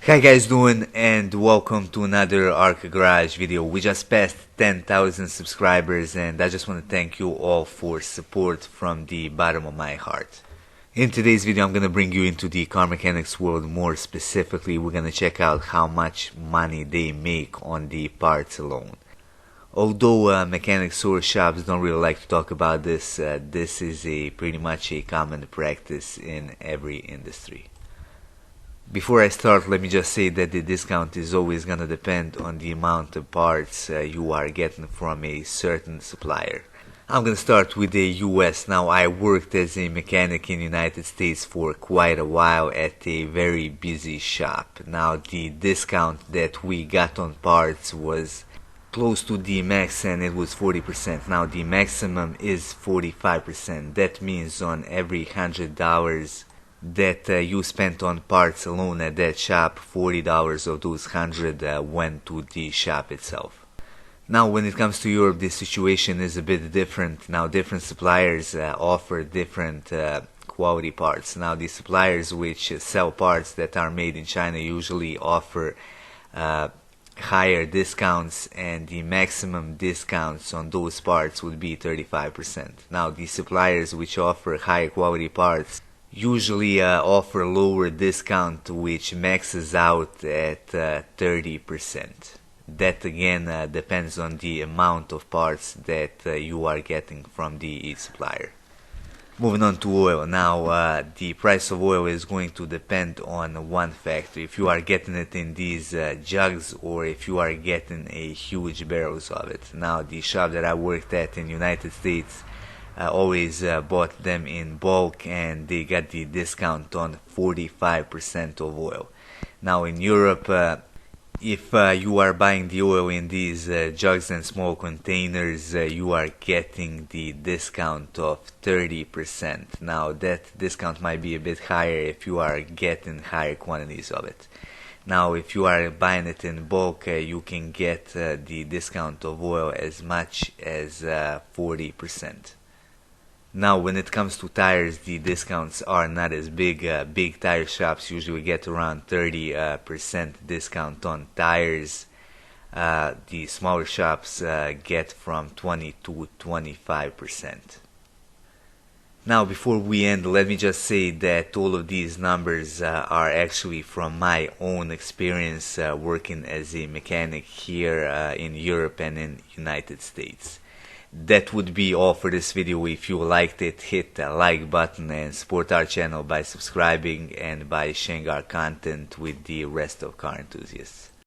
Hi guys, doing and welcome to another Arca Garage video. We just passed 10,000 subscribers and I just want to thank you all for support from the bottom of my heart. In today's video I'm going to bring you into the car mechanics world. More specifically, we're going to check out how much money they make on the parts alone. Although mechanic source shops don't really like to talk about this, this is pretty much a common practice in every industry. Before I start, let me just say that the discount is always gonna depend on the amount of parts you are getting from a certain supplier. I'm gonna start with the US. Now, I worked as a mechanic in the United States for quite a while at a very busy shop. Now, the discount that we got on parts was close to the max, and it was 40%. Now, the maximum is 45%. That means on every $100 that you spent on parts alone at that shop, $40 of those 100 went to the shop itself. Now, when it comes to Europe, this situation is a bit different. Now, different suppliers offer different quality parts. Now, the suppliers which sell parts that are made in China usually offer higher discounts, and the maximum discounts on those parts would be 35%. Now, the suppliers which offer higher quality parts usually offer lower discount, which maxes out at 30%. That again depends on the amount of parts that you are getting from the supplier. Moving on to oil. Now, the price of oil is going to depend on one factor: if you are getting it in these jugs or if you are getting a huge barrels of it. Now, the shop that I worked at in the United States always bought them in bulk, and they got the discount on 45% of oil. Now, in Europe, if you are buying the oil in these jugs and small containers, you are getting the discount of 30%. Now, that discount might be a bit higher if you are getting higher quantities of it. Now, if you are buying it in bulk, you can get the discount of oil as much as 40%. Now, when it comes to tires, the discounts are not as big. Big tire shops usually get around 30% discount on tires. The smaller shops get from 20 to 25%. Now, before we end, let me just say that all of these numbers are actually from my own experience working as a mechanic here in Europe and in the United States. That would be all for this video. If you liked it, hit the like button and support our channel by subscribing and by sharing our content with the rest of car enthusiasts.